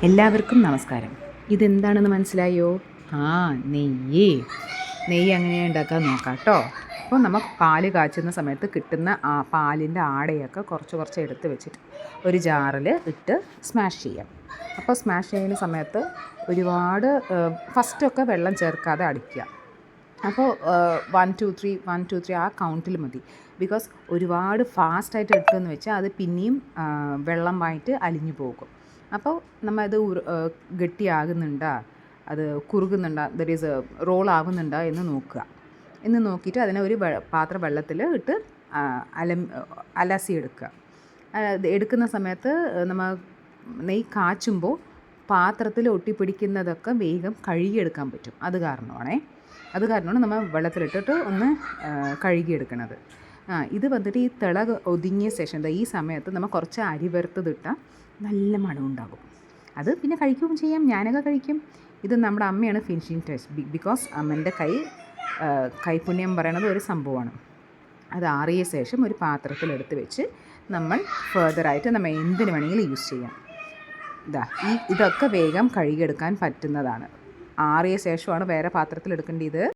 എല്ലാവർക്കും നമസ്കാരം. ഇതെന്താണെന്ന് മനസ്സിലായോ? ആ നെയ്യ് എങ്ങനെയാണ് ഉണ്ടാക്കാൻ നോക്കാം കേട്ടോ. അപ്പോൾ നമുക്ക് പാല് കാച്ചുന്ന സമയത്ത് കിട്ടുന്ന ആ പാലിൻ്റെ ആടയൊക്കെ കുറച്ച് എടുത്ത് വെച്ചിട്ട് ഒരു ജാറിൽ ഇട്ട് സ്മാഷ് ചെയ്യാം. അപ്പോൾ സ്മാഷ് ചെയ്യുന്ന സമയത്ത് ഒരുപാട് ഫസ്റ്റൊക്കെ വെള്ളം ചേർക്കാതെ അടിക്കുക. അപ്പോൾ 1 2 3 ആ കൗണ്ടിൽ മതി. ബിക്കോസ് ഒരുപാട് ഫാസ്റ്റായിട്ട് ഇട്ടെന്ന് വെച്ചാൽ അത് പിന്നെയും വെള്ളമായിട്ട് അലിഞ്ഞു പോകും. അപ്പോൾ നമ്മൾ അത് ഗട്ടിയാകുന്നുണ്ടോ, അത് കുറുകുന്നുണ്ടോ, ദറ്റ് ഈസ് റോൾ ആവുന്നുണ്ടോ എന്ന് നോക്കുക. എന്ന് നോക്കിയിട്ട് അതിനെ ഒരു പാത്രം വെള്ളത്തിൽ ഇട്ട് അലസിയെടുക്കുക. എടുക്കുന്ന സമയത്ത് നമ്മൾ നെയ്യ് കാച്ചുമ്പോൾ പാത്രത്തിൽ ഒട്ടിപ്പിടിക്കുന്നതൊക്കെ വേഗം കഴുകിയെടുക്കാൻ പറ്റും. അത് കാരണമാണ് നമ്മൾ വെള്ളത്തിലിട്ടിട്ട് ഒന്ന് കഴുകിയെടുക്കണത്. ഇത് വന്നിട്ട് ഈ തിള ഒതുങ്ങിയ ശേഷം ഈ സമയത്ത് നമ്മൾ കുറച്ച് അരി വറുത്തതിട്ടാൽ നല്ല മണമുണ്ടാകും. അത് പിന്നെ കഴിക്കുകയും ചെയ്യാം. ഞാനൊക്കെ കഴിക്കും. ഇത് നമ്മുടെ അമ്മയാണ് ഫിനിഷിങ് ടച്ച്. ബിക്കോസ് അമ്മൻ്റെ കൈപുണ്യം പറയണത് ഒരു സംഭവമാണ്. അത് ആറിയ ശേഷം ഒരു പാത്രത്തിലെടുത്ത് വെച്ച് നമ്മൾ ഫർദറായിട്ട് നമ്മൾ എന്തിനു വേണമെങ്കിലും യൂസ് ചെയ്യാം. ഇതൊക്കെ വേഗം കഴുകിയെടുക്കാൻ പറ്റുന്നതാണ്. ആറിയ ശേഷമാണ് വേറെ പാത്രത്തിലെടുക്കേണ്ടത്.